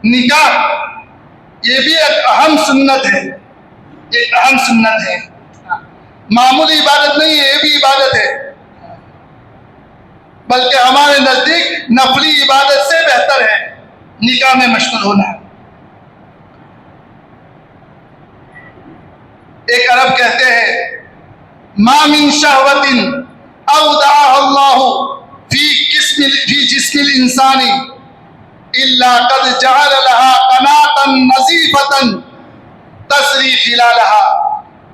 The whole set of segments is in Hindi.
निकाह ये भी एक अहम सुन्नत है, एक अहम सुन्नत है, मामूली इबादत नहीं है, ये भी इबादत है, बल्कि हमारे नजदीक नफली इबादत से बेहतर है निकाह में मशगूल होना। एक अरब कहते हैं मा मिन शहवतिन अवदाअल्लाहु फी जिस्मिल इंसानी इल्ला कद जअल लहा कनातन नज़ीफतन तसरी खिलालहा।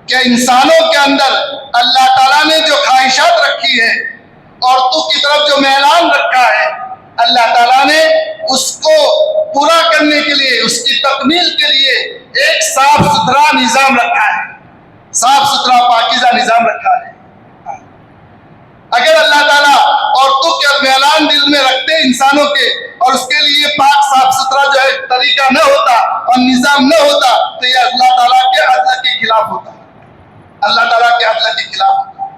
क्या इंसानों के अंदर अल्लाह ताला ने जो ख्वाहिशात रखी है, औरतों की तरफ जो मैलान रखा है, अल्लाह ताला ने उसको पूरा करने के लिए, उसकी तकमील के लिए एक साफ सुथरा निजाम रखा है, साफ सुथरा पाकीज़ा निजाम रखा है। अगर अल्लाह ताला औरतों के मैलान दिल में रखते इंसानों के, और उसके लिए पाक साफ सुथरा जो है तरीका न होता और निजाम न होता, तो यह अल्लाह ताला के अदल के खिलाफ होता, अल्लाह ताला के अदल के खिलाफ होता।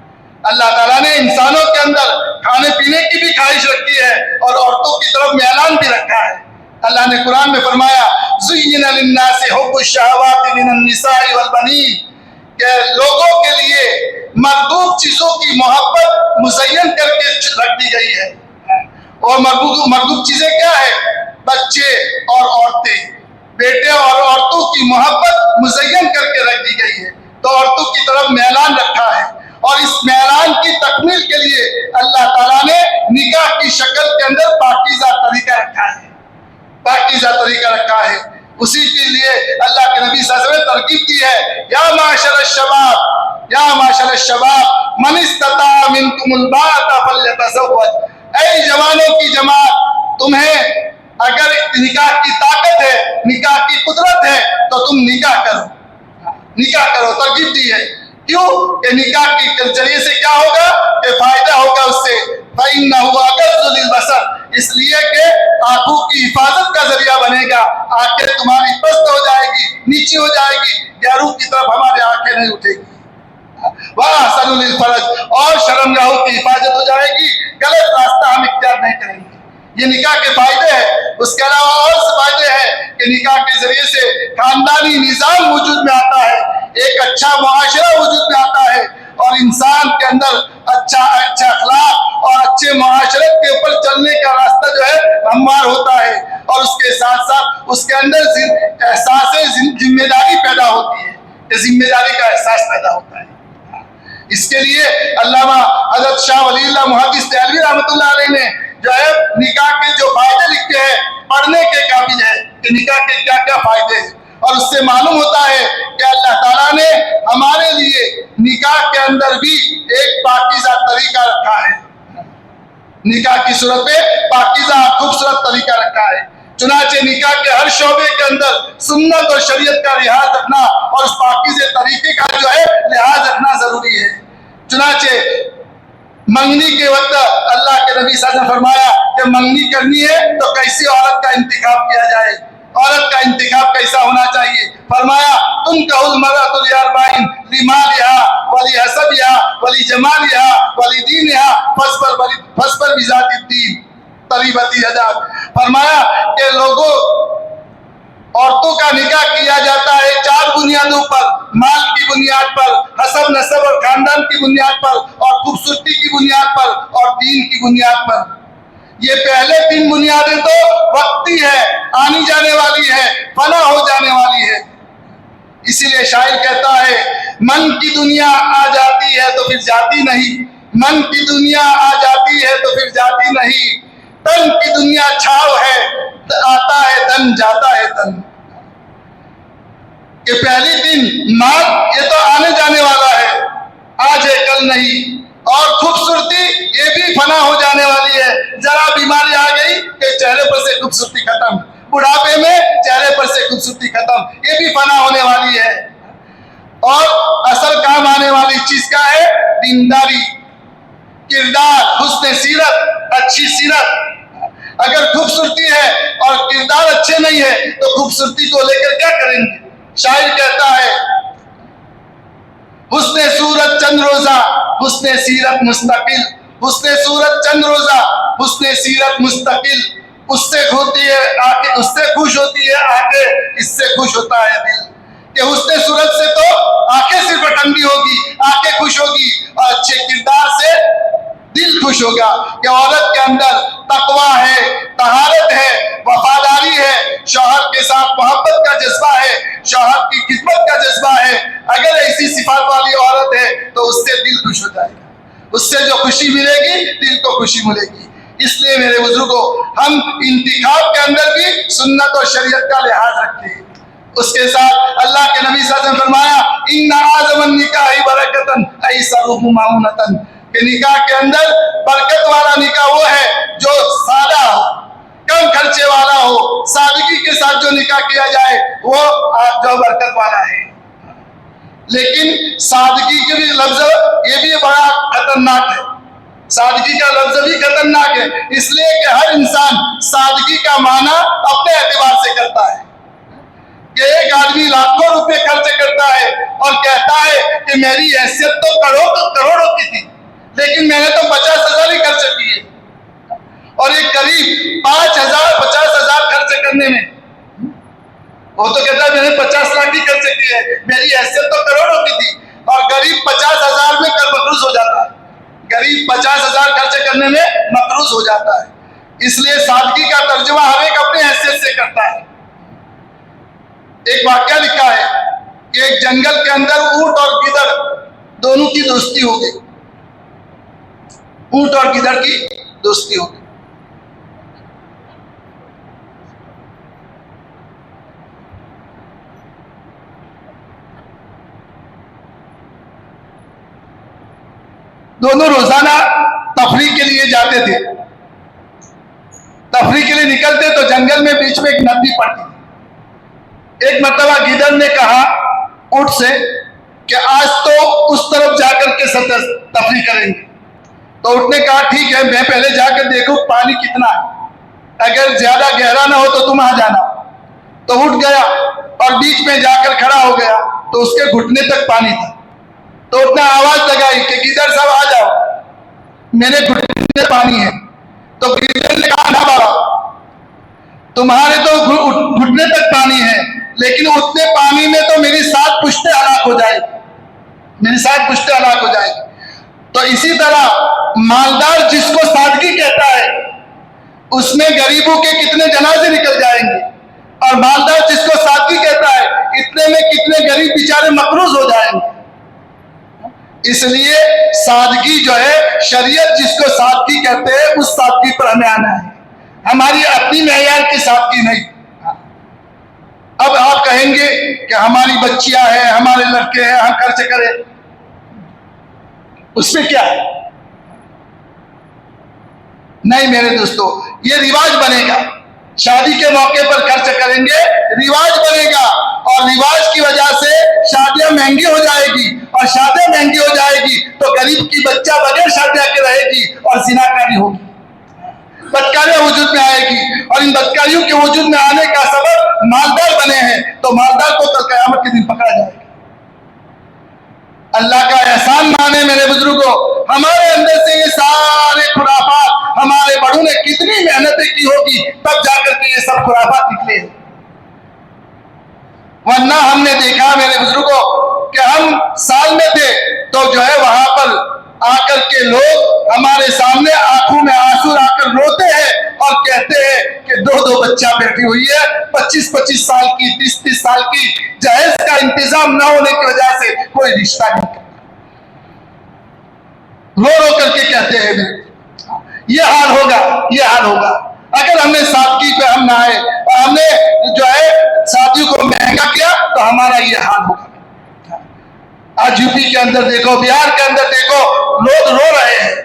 अल्लाह ताला ने इंसानों के अंदर खाने पीने की भी ख्वाहिश रखी है और औरतों की तरफ मैलान भी रखा है। अल्लाह ने कुरान में फरमाया ज़ुय्यिना लिन्नासि हुब्बुश शहवाति मिनन निसाइ वल बनीन, कि लोगों के लिए मरगूब चीजों की मोहब्बत मुज़य्यन करके रख दी गई है। और मरगूब चीजें क्या है? बच्चे और औरतें, बेटे और औरतों की मोहब्बत मुज़य्यन करके रख दी गई है। तो औरतों की तरफ मैलान रखा है, और इस मैलान की तकमील के लिए अल्लाह ताला ने निकाह की शक्ल के अंदर पाकीज़ा तरीका रखा है, पाकीज़ा तरीका रखा है। उसी के लिए अल्लाह के नबी सल्लल्लाहु अलैहि वसल्लम ने तरकीब की है, या माशर शबाब, या माशर शबाब मन इस्तता मिनकुमुल बाअता फल्यतज़व्वज। ऐ जवानों की जमात, तुम्हें अगर निकाह की ताकत है, निकाह की कुदरत है, तो तुम निकाह करो, निकाह करो। तरकीब दी है, क्यों? कि निकाह के जरिए से क्या होगा कि फायदा होगा उससे, फ़इन्नहु अग़ज़्ज़ु लिलबसर, इसलिए कि आंखों की हिफाजत का जरिया बनेगा। आंखें तुम्हारी पस्त हो जाएगी, नीचे हो जाएगी, गैरों की तरफ हमारी आंखें नहीं उठेगी। वह अहसनु लिलफरज, और शर्मगाहों की हिफाजत हो जाएगी, गलत रास्ता हम इख्तियार नहीं करेंगे। ये निकाह के फायदे हैं। उसके अलावा और से फायदे हैं कि निकाह के जरिए से खानदानी निजाम वजूद में आता है, एक अच्छा मुआशरा वजूद में आता है, और इंसान के अंदर अच्छा अखलाक और अच्छे मुआशरत के ऊपर चलने का रास्ता जो है हमवार होता है। और उसके साथ साथ उसके अंदर एहसास जिम्मेदारी पैदा होती है, जिम्मेदारी का एहसास पैदा होता है। इसके लिए अल्लामा हज़रत शाह वलीउल्लाह मुहद्दिस देहलवी रहमतुल्लाह अलैह ने जो है निकाह के जो फायदे लिखे हैं, पढ़ने के काबिल है कि निकाह के क्या क्या फायदे हैं। और उससे मालूम होता है कि अल्लाह ताला ने हमारे लिए निकाह के अंदर भी एक पाकीज़ा तरीका रखा है, निकाह की सूरत में पाकीज़ा खूबसूरत तरीका रखा है। चुनाचे निकाह के हर शोबे के अंदर सुन्नत और शरीयत का लिहाज रखना और उस पाकीज़े तरीके का जो है लिहाज रखना जरूरी है। चुनाचे मंगनी के वक्त अल्लाह के नबी सल्लल्लाहु अलैहि वसल्लम ने फरमाया कि मंगनी करनी है तो कैसी औरत का इंतखाब किया जाए, औरत का इंतखाब कैसा होना चाहिए। फरमाया तुनकाहुल मरअतु लिअरबाइन लिमालिहा वलिहसबिहा वलिजमालिहा वलिदीनिहा फस्बर बिज़ातिद्दीन तरीबती अदाब। फरमाया कि लोगों, औरतों का निकाह किया जाता है 4 बुनियादों पर, माल की बुनियाद पर, हसब नसब और खानदान की बुनियाद पर, और खूबसूरती की बुनियाद पर, और दीन की बुनियाद पर। ये पहले 3 बुनियादें तो वक्ती है, आनी जाने वाली है, फना हो जाने वाली है। इसीलिए शायर कहता है मन की दुनिया आ जाती है तो फिर जाती नहीं, मन की दुनिया आ जाती है तो फिर जाती नहीं, तन की दुनिया छाव है, आता है धन जाता है धन। कि पहली दिन माल ये तो आने जाने वाला है, आज है कल नहीं, और खूबसूरती ये भी फना हो जाने वाली है। जरा बीमारी आ गई कि चेहरे पर से खूबसूरती खत्म, बुढ़ापे में चेहरे पर से खूबसूरती खत्म, ये भी फना होने वाली है। और असल काम आने वाली चीज क्या है? दीनदारी, किरदार, हुस्न सीरत, अच्छी सीरत। अगर खूबसूरती है और किरदार अच्छे नहीं है तो खूबसूरती को लेकर क्या करेंगे? शायर कहता है हुस्न सूरत चंद रोजा हुस्न सीरत मुस्तकिल, हुस्न सूरत चंद रोजा हुस्न सीरत मुस्तकिल, उससे होती है आंखें, उससे खुश होती है आंखें, इससे खुश होता है दिल। कि हुस्ने सूरत से तो आंखें सिर्फ ठंडी होगी, आंखें खुश होगी, और अच्छे किरदार से दिल खुश होगा। कि औरत के अंदर तकवा है, तहारत है, वफादारी है, शौहर के साथ मोहब्बत का जज्बा है, शौहर की खिदमत का जज्बा है। अगर ऐसी सिफात वाली औरत है तो उससे दिल खुश हो जाएगा, उससे जो खुशी मिलेगी दिल को खुशी मिलेगी। इसलिए मेरे बुजुर्गों, हम इंतिखाब के अंदर भी सुन्नत और शरीयत का लिहाज रखें। उसके साथ अल्लाह के नबी सल्लल्लाहु अलैहि वसल्लम फरमाया, इन्ना आज़मन निकाह बरकतन ऐसरुहु माउनतन, कि निकाह के अंदर बरकत वाला निकाह वो है जो सादा हो, कम खर्चे वाला हो, सादगी के साथ जो निकाह किया जाए वो जो बरकत वाला है। लेकिन सादगी के भी लफ्ज ये भी बड़ा खतरनाक है, सादगी का लफ्ज भी खतरनाक है, इसलिए कि हर इंसान सादगी का माना अपने एतबार से करता है। कि एक आदमी लाखों रुपए खर्च करता है और कहता है कि मेरी हैसियत तो करोड़ों की थी, लेकिन मैंने तो 50,000 ही खर्च किए। और एक गरीब 5,000 50,000 खर्च करने में, वो तो कहता है मैंने 50 लाख ही खर्च किए, मेरी हैसियत तो करोड़ों की थी। और गरीब 50,000 में कर मकरूज हो जाता है, गरीब 50,000 खर्च करने में मकरूज हो जाता है। इसलिए सादगी का तर्जुमा हर एक अपने हैसियत से करता है। एक वाक्या लिखा है कि एक जंगल के अंदर ऊंट और गिदड़ दोनों की दोस्ती हो गई, ऊंट और गिदड़ की दोस्ती हो गई। दोनों रोजाना तफरीह के लिए जाते थे। तफरीह के लिए निकलते तो जंगल में बीच में एक नदी पड़ती। एक मर्तबा गिदड़ ने कहा ऊंट से कि आज तो उस तरफ जाकर के तफरीह करेंगे। तो ऊंट ने कहा ठीक है, मैं पहले जाकर देखूं पानी कितना है, अगर ज्यादा गहरा ना हो तो तुम आ जाना। तो उठ गया और बीच में जाकर खड़ा हो गया तो उसके घुटने तक पानी था। तो उसने आवाज लगाई कि गिदड़ साहब आ जाओ, मेरे घुटने में पानी है। तो गिदड़ ने कहा ना बाबा, तुम्हारे तो घुटने तक पानी है, लेकिन उतने पानी में तो मेरी 7 पुश्तें हलाक हो जाएगी, मेरी 7 पुश्तें हलाक हो जाएगी। तो इसी तरह मालदार जिसको सादगी कहता है उसमें गरीबों के कितने जनाजे निकल जाएंगे, और मालदार जिसको सादगी कहता है इतने में कितने गरीब बेचारे मकरूज हो जाएंगे। इसलिए सादगी जो है, शरीयत जिसको सादगी कहते हैं उस सादगी पर हमें आना है, हमारी अपनी मेयार की सादगी नहीं। अब आप कहेंगे कि हमारी बच्चियां हैं, हमारे लड़के हैं, हम खर्च करें, उसमें क्या है? नहीं मेरे दोस्तों, ये रिवाज बनेगा, शादी के मौके पर खर्च करेंगे, रिवाज बनेगा, और रिवाज की वजह से शादियां महंगी हो जाएगी, और शादियां महंगी हो जाएगी तो गरीब की बच्चा बगैर शादियां के रहेगी और जिनाकारी होगी, बदकारियां वजूद में आएगी। और इन बदकारियों के वजूद में आने का सबब मालदार बने हैं, तो मालदार को कल कयामत के दिन पकड़ा जाएगा। अल्लाह का एहसान माने मेरे बुजुर्गों, हमारे अंदर से ये सारे खुराफात, हमारे बड़ों ने कितनी मेहनतें की होगी तब जाकर के ये सब खुराफात निकले। वरना हमने देखा मेरे बुजुर्गों कि हम साल में थे तो जो है वहां पर आकर के लोग हमारे सामने आंखों में आंसू आकर रोते हैं और कहते हैं कि 2-2 बच्चा बैठी हुई है, 25-25 साल की, 30-30 साल की, जहेज का इंतजाम न होने की वजह से कोई रिश्ता नहीं करता। रो रो करके कहते हैं ये हाल होगा, ये हाल होगा। अगर हमने सादगी पे हम ना आए और हमने जो है शादी को महंगा किया तो हमारा ये हाल होगा। आज यूपी के अंदर देखो, बिहार के अंदर देखो, लोग रो रहे हैं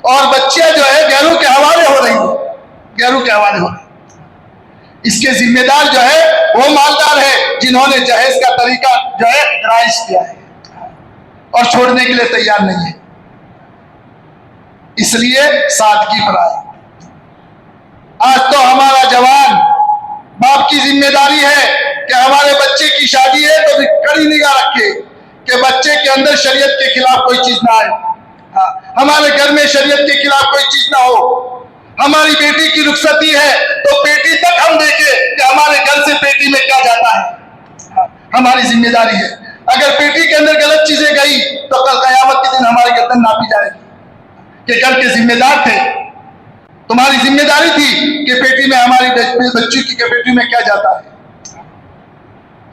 और बच्चियां जो है गैरों के हवाले हो रही है, गैरों के हवाले हो रही है। इसके जिम्मेदार जो है वो मालदार है जिन्होंने जहेज का तरीका जो है राइज किया है और छोड़ने के लिए तैयार नहीं है। इसलिए सादगी पर आए। आज तो हमारा जवान बाप की जिम्मेदारी है कि हमारे बच्चे की शादी है तो कड़ी निगाह रखे कि बच्चे के अंदर शरीयत के खिलाफ कोई चीज ना आए, हमारे घर में शरीयत के खिलाफ कोई चीज ना हो। हमारी बेटी की रुखसती है तो बेटी तक हम देखें कि हमारे घर से बेटी में क्या जाता है। हमारी जिम्मेदारी है। अगर बेटी के अंदर गलत चीजें गई तो कल कयामत के दिन हमारी गर्दन नापी जाएगी कि घर के जिम्मेदार थे, तुम्हारी जिम्मेदारी थी कि बेटी में, हमारी बच्ची की बेटी में क्या जाता है।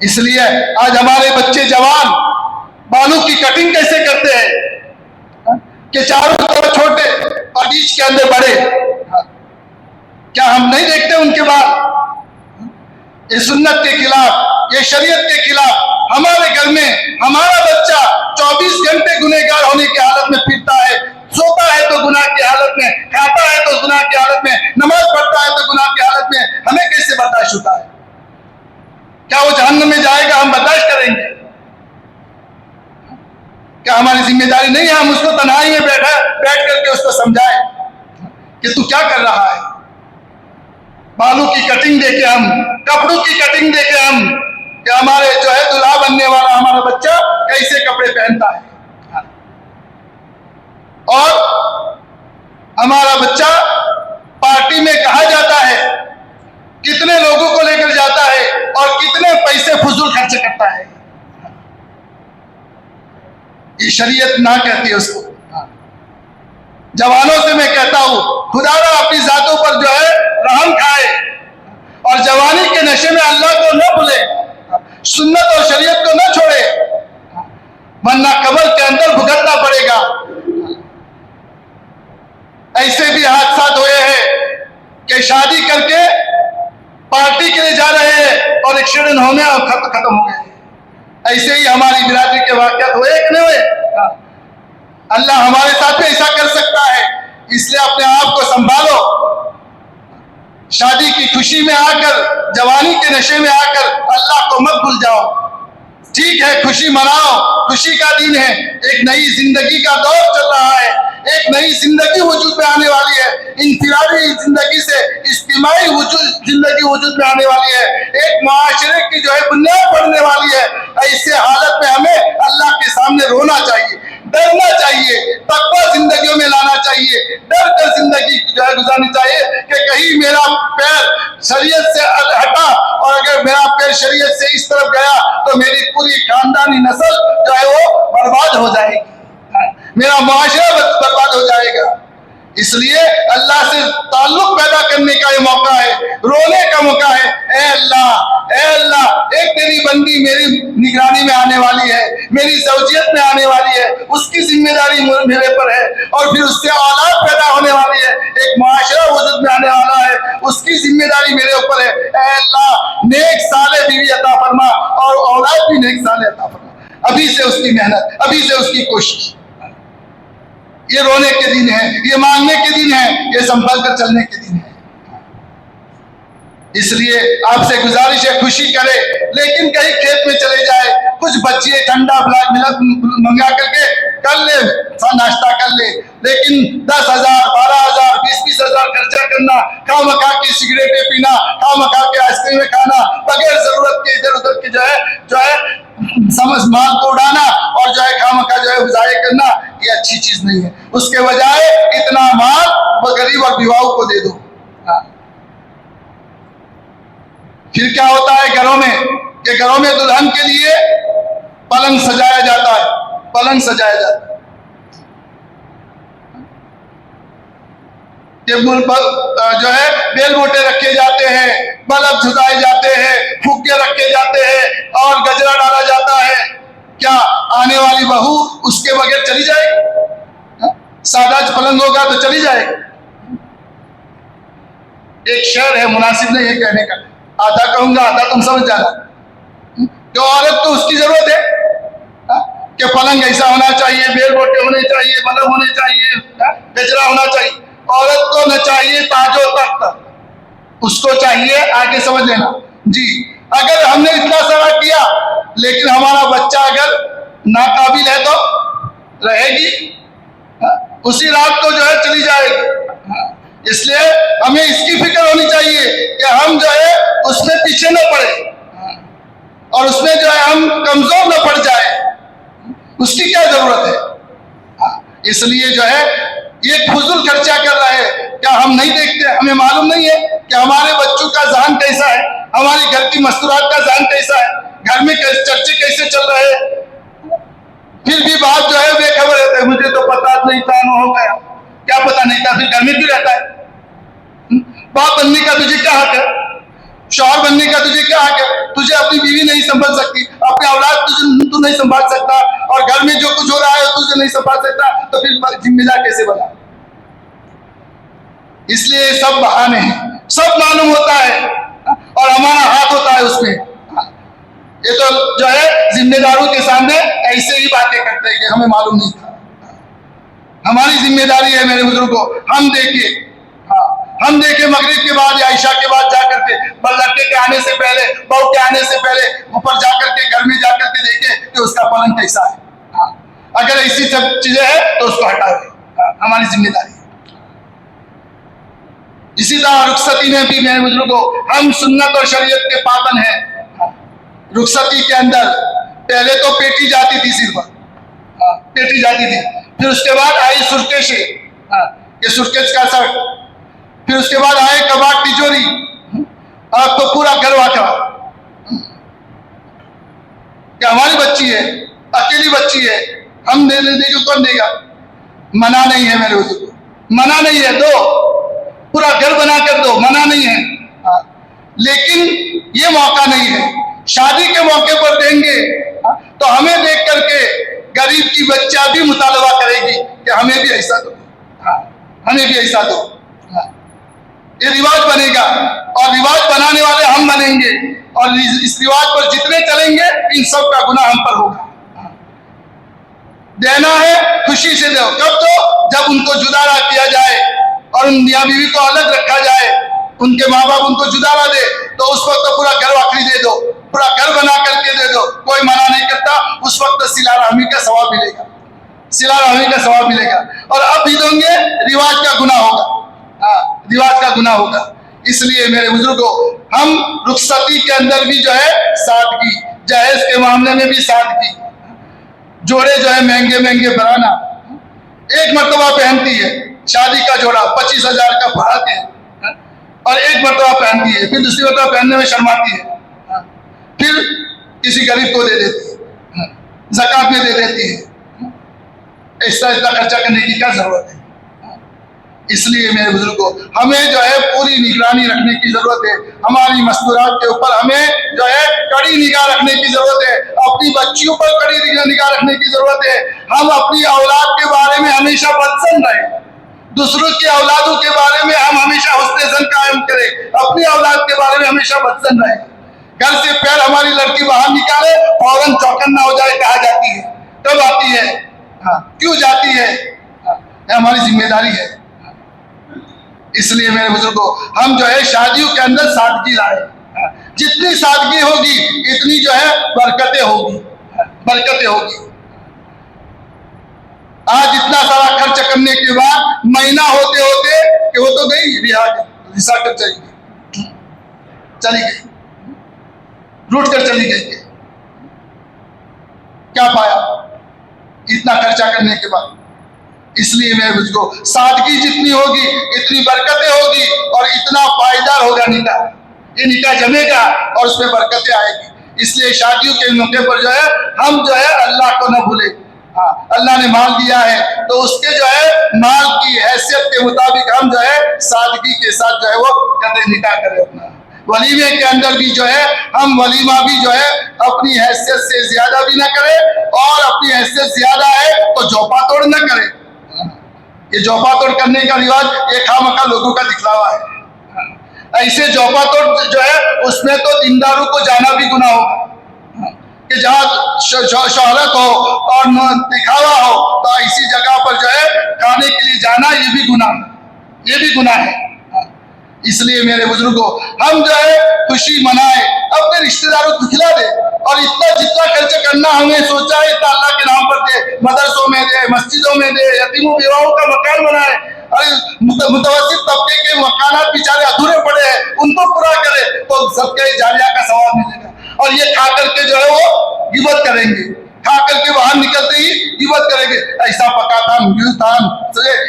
इसलिए आज हमारे बच्चे जवान बालों की कटिंग कैसे करते हैं कि चारों तरफ छोटे और बीच के अंदर बड़े। क्या हम नहीं देखते उनके बाल? ये सुन्नत के खिलाफ, ये शरीयत के खिलाफ। हमारे घर में हमारा बच्चा 24 घंटे गुनहगार होने की हालत में फिरता है, सोता है तो गुनाह की हालत में, खाता है तो गुनाह की हालत में, नमाज पढ़ता है तो गुनाह की हालत में। हमें कैसे बर्दाश्त होता है? क्या वो जहन्नम में जाएगा, हम बर्दाश्त करेंगे? क्या हमारी जिम्मेदारी नहीं है हम उसको तन्हाई में बैठ करके उसको समझाएं कि तू क्या कर रहा है? बालों की कटिंग देके हम, कपड़ों की कटिंग देके हम, कि हमारे जो है दुल्हा बनने वाला हमारा बच्चा कैसे कपड़े पहनता है। और हमारा बच्चा पार्टी में कहा जाता है, कितने लोगों को लेकर जाता है और कितने पैसे फुजूल खर्च करता है। ये शरीयत ना कहती है उसको। जवानों से मैं कहता हूं, खुदारा अपनी जातों पर जो है रहम खाए और जवानी के नशे में अल्लाह को न भूले, सुन्नत और शरीयत को न छोड़े, वरना कब्र के अंदर भुगतना पड़ेगा। ऐसे भी हादसा हुए हैं कि शादी करके पार्टी के लिए जा रहे हैं और एक्सीडेंट होने और खत्म हो गए। ऐसे ही हमारी बिरादरी के वाकयात हुए कि नहीं हुए? अल्लाह हमारे साथ भी ऐसा कर सकता है। इसलिए अपने आप को संभालो। शादी की खुशी में आकर, जवानी के नशे में आकर अल्लाह को मत भूल जाओ। ठीक है, खुशी मनाओ, खुशी का दिन है, एक नई जिंदगी का दौर चल रहा है, एक नई जिंदगी वजूद में आने वाली है। इंफिरादी जिंदगी से इज्तिमाई जिंदगी वजूद में आने वाली है। एक मुआशरे की जो है बुनियाद पड़ने वाली है। ऐसे हालत में हमें अल्लाह के सामने रोना चाहिए, डरना चाहिए, तकवा जिंदगियों में लाना चाहिए, डर कर जिंदगी जो है गुजारनी चाहिए कि कहीं मेरा पैर शरीयत से हटा और अगर मेरा पैर शरीयत से इस तरफ गया तो मेरी पूरी खानदानी नस्ल जो है वो बर्बाद हो जाएगी, मेरा मुआशरा बर्बाद हो जाएगा। इसलिए अल्लाह से ताल्लुक पैदा करने का ये मौका है, रोने का मौका है। ए अल्लाह, एक तेरी बंदी मेरी निगरानी में आने वाली है, मेरी ज़ौजियत में आने वाली है, उसकी जिम्मेदारी मेरे पर है और फिर उससे औलाद पैदा होने वाली है, एक मुआशरा वजूद में आने वाला है, उसकी जिम्मेदारी मेरे ऊपर है। ए अल्लाह, नेक साले बीवी अता फरमा और औलाद भी नेक साले अता फरमा। अभी से उसकी मेहनत, अभी से उसकी कोशिश। ये रोने के दिन है, ये मांगने के दिन है, ये संभल कर चलने के दिन है। इसलिए आपसे गुजारिश है, खुशी करे, लेकिन कहीं खेत में चले जाए, कुछ बच्चे ठंडा मंगा करके कर ले, नाश्ता कर ले, लेकिन 10,000, 12,000, 20,000 खर्चा करना, खामखा की सिगरेटें पीना, खामखा के आइसक्रीमें खाना, बगैर जरूरत के इधर उधर के जो है समझ माल को उड़ाना और जो है खामखा जो है ज़ाया करना, ये अच्छी चीज नहीं है। उसके बजाय इतना माल गरीब और विवाहों को दे दो। फिर क्या होता है घरों में कि घरों में दुल्हन के लिए पलंग सजाया जाता है, पलंग सजाया जाता है, जो है बेल मोटे रखे जाते हैं, बल्ब झुकाए जाते हैं, फुग्गे रखे जाते हैं और गजरा डाला जाता है। क्या आने वाली बहू उसके बगैर चली जाएगी? सादा पलंग होगा तो चली जाएगी। एक शेर है, मुनासिब नहीं है कहने का, आधा कहूंगा आधा तुम समझ जाना। जो औरत तो उसकी जरूरत है कि पलंग ऐसा होना चाहिए, बेल मोटे होने चाहिए, बल्ब होने चाहिए, गजरा होना चाहिए। औरत को न चाहिए ताजो तख्त, उसको चाहिए आगे समझ लेना जी। अगर हमने इतना सारा किया लेकिन हमारा बच्चा अगर नाकाबिल है तो रहेगी, उसी रात को जो है चली जाएगी। इसलिए हमें इसकी फिक्र होनी चाहिए कि हम जो है उसमें पीछे न पड़े और उसमें जो है हम कमजोर न पड़ जाए। उसकी क्या जरूरत है? इसलिए जो है ये फुजूल खर्चा कर रहे हैं, क्या हम नहीं देखते? हमें मालूम नहीं है कि हमारे बच्चों का ज़हन कैसा है, हमारी घर की मस्तूरात का ज़हन कैसा है, घर में चर्चे कैसे चल रहे हैं। फिर भी बात जो है बेखबर रहता है, मुझे तो पता नहीं था, न हो गया। क्या पता नहीं था? फिर घर में क्यों रहता है? बाप बनने का तुझे क्या हक है? शौहर बनने का तुझे क्या हक है? तुझे अपनी बीवी नहीं संभाल सकती, अपने औलाद तू नहीं संभाल सकता, और घर में जो कुछ हो रहा है तुझे नहीं संभाल सकता, तो फिर जिम्मेदार कैसे बना? इसलिए सब बहाने हैं, सब मालूम होता है और हमारा हाथ होता है उसमें। ये तो जो है जिम्मेदारों के सामने ऐसे ही बातें करते हैं कि हमें मालूम नहीं था। हमारी जिम्मेदारी है मेरे बुजुर्गों, हम देखे मगरिब के बाद या ईशा के बाद जाकर के, लड़के के आने से पहले, बहू के आने से पहले ऊपर जाकर के, घर में जाकर के देखे कि उसका पलंग कैसा है। अगर ऐसी सब चीजें हैं तो उसको हटावे, हमारी जिम्मेदारी है। इसी तरह रुखसती में भी मेरे बुजुर्गों, हम सुन्नत और शरीयत के पाबंद हैं। रुखसती के अंदर पहले तो पेटी जाती थी, सिर पर पेटी जाती थी, फिर उसके बाद आई सुर्केश, ये सुर्केश का शर्ट, फिर उसके बाद आए कबाड़ तिजोरी, अब तो पूरा घर वाका। क्या हमारी बच्ची है, अकेली बच्ची है, हम दे देंगे, कौन देगा? मना नहीं है मेरे बुजुर्गों, मना नहीं है, दो पूरा घर बना कर दो, मना नहीं है। लेकिन ये मौका नहीं है, शादी के मौके पर देंगे तो हमें देख करके गरीब की बच्चा भी मुतालबा करेगी कि हमें भी ऐसा दो, हमें भी ऐसा दो। ये रिवाज बनेगा और रिवाज बनाने वाले हम बनेंगे, और इस रिवाज पर जितने चलेंगे इन सब का गुनाह हम पर होगा। देना है खुशी से दो, कब दो? जब उनको जुदारा किया जाए और उन मियाँ बीवी को अलग रखा जाए, उनके माँ बाप उनको जुदारा दे, तो उस वक्त तो पूरा घर वाकरी दे दो, पूरा घर बना करके दे दो, कोई मना नहीं करता। उस वक्त सिला रहमी का सवाब मिलेगा, सिला रहमी का सवाब मिलेगा। और अब भी दोगे, रिवाज का गुनाह होगा, रिवाज का गुनाह होगा। इसलिए मेरे बुजुर्गों, हम रुखसती के अंदर भी जो है सादगी, जहेज के मामले में भी सादगी, जोड़े जो है महंगे महंगे बनाना, एक मरतबा पहनती है, शादी का जोड़ा 25,000 का फराते है, और एक मरतबा पहनती है, फिर दूसरी मरतबा पहनने में शर्माती है, फिर किसी गरीब को दे देती है, ज़कात में दे देती है। ऐसा इतना खर्चा करने की क्या जरूरत है? इसलिए मेरे बुजुर्गों, हमें जो है पूरी निगरानी रखने की जरूरत है। हमारी मस्तूरात के ऊपर हमें जो है कड़ी निगाह रखने की जरूरत है, अपनी बच्चियों पर कड़ी निगाह रखने की जरूरत है। हम अपनी औलाद के बारे में हमेशा बदसन रहे, दूसरों की औलादों के बारे में हम हमेशा हुस्न ज़न कायम करें, अपनी औलाद के बारे में हमेशा बदसन रहे। घर से पैर हमारी लड़की बाहर निकाले, फौरन चौकन्ना हो जाए, कहा जाती है, कब आती है, क्यों जाती है, हमारी जिम्मेदारी है। इसलिए मेरे बुजुर्गों, हम जो है शादियों के अंदर सादगी लाए, जितनी सादगी होगी इतनी जो है बरकतें होगी, बरकतें होगी। आज इतना सारा खर्च करने के बाद महीना होते होते कि वो तो गई, रिहा कर चली गई, रूठ कर चली गई, क्या पाया इतना खर्चा करने के बाद? इसलिए मेरे बुजुर्गों, सादगी जितनी होगी इतनी बरकतें होगी और इतना पायदार होगा निकाह, ये निकाह जमेगा और उसमें बरकतें आएगी। इसलिए शादियों के मौके पर जो है हम जो है अल्लाह को न भूले। अल्लाह ने माल दिया है तो उसके जो है माल की हैसियत के मुताबिक हम जो है सादगी के साथ जो है वो कदे निकाह करें। अपना वलीमे के अंदर भी जो है हम वलीमा भी जो है अपनी हैसियत से ज्यादा भी ना करें, और अपनी हैसियत ज्यादा है तो चौपा तोड़ न करें। ये चौपा तोड़ करने का रिवाज ये खामखा लोगों का दिखलावा है। ऐसे चौपा तोड़ जो है उसमें तो दीनदारों को जाना भी गुनाह होगा, कि जहाँ शोहरत हो और दिखावा हो तो ऐसी जगह पर जो है खाने के लिए जाना ये भी गुनाह, ये भी गुनाह है। इसलिए मेरे बुजुर्गों, हम जो है खुशी मनाए, अपने रिश्तेदारों को खिला दे, और इतना जितना खर्च करना हमने सोचा है इतना अल्लाह के नाम पर दे, मदरसों में दे, मस्जिदों में दे, यतीमों बेवाओं का मकान बनाए। अरे मुतवस्सित तबके के मकानात बेचारे अधूरे पड़े हैं, उनको पूरा करे तो सबके जारिया का सवाब मिलेगा। और ये खा करके जो है वो गिबत करेंगे, खा करके बाहर निकलते ही गिबत करेंगे, ऐसा पका था,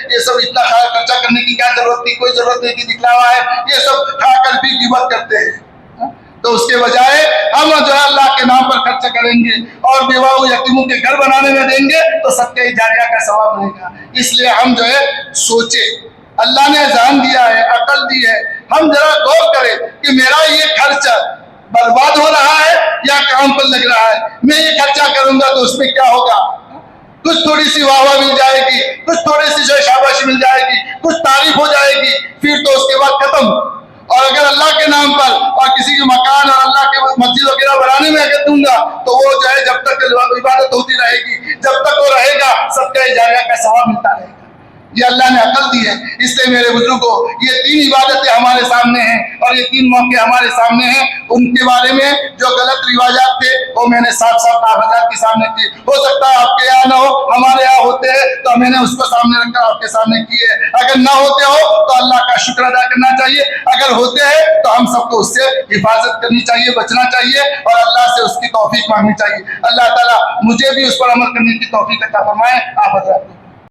ये सब इतना खर्चा करने की क्या जरूरत थी, कोई जरूरत नहीं थी, दिखलावा है, ये सब खाकर भी गिबत करते हैं। तो उसके बजाय हम जो है अल्लाह के नाम पर खर्च करेंगे और बेवाओं यतीमों के घर बनाने में देंगे तो सदका जारिया का सवाब मिलेगा। इसलिए हम जो है सोचे, अल्लाह ने ज़हन दिया है, अकल दी है, हम जरा गौर करें कि मेरा ये खर्चा बर्बाद हो रहा है या काम पर लग रहा है। मैं ये खर्चा करूंगा तो उसमें क्या होगा, कुछ थोड़ी सी वाहवा मिल जाएगी, कुछ थोड़ी सी जो शाबाशी मिल जाएगी, कुछ तारीफ हो जाएगी, फिर तो उसके बाद खत्म। और अगर अल्लाह के नाम पर और किसी के मकान और अल्लाह के मस्जिद वगैरह बनाने में अगर दूंगा तो वो जो है जब तक इबादत होती रहेगी, जब तक वो रहेगा सदका जारिया का सवाब मिलता रहेगा। ये अल्लाह ने अकल दी है। इसलिए मेरे बुजुर्गों, ये 3 इबादतें हमारे सामने हैं और ये 3 मौके हमारे सामने हैं। उनके बारे में जो गलत रिवाजात थे वो मैंने साफ साफ आप हज़रात के सामने किए। हो सकता है आपके यहाँ ना हो, हमारे यहाँ होते हैं तो मैंने उसको सामने रखकर आपके सामने किए। अगर ना होते हो तो अल्लाह का शुक्र अदा करना चाहिए, अगर होते हैं तो हम सबको उससे हिफाजत करनी चाहिए, बचना चाहिए और अल्लाह से उसकी तौफीक मांगनी चाहिए। अल्लाह ताला मुझे भी उस पर अमल करने की तौफीक अता फरमाए। आप हज़रात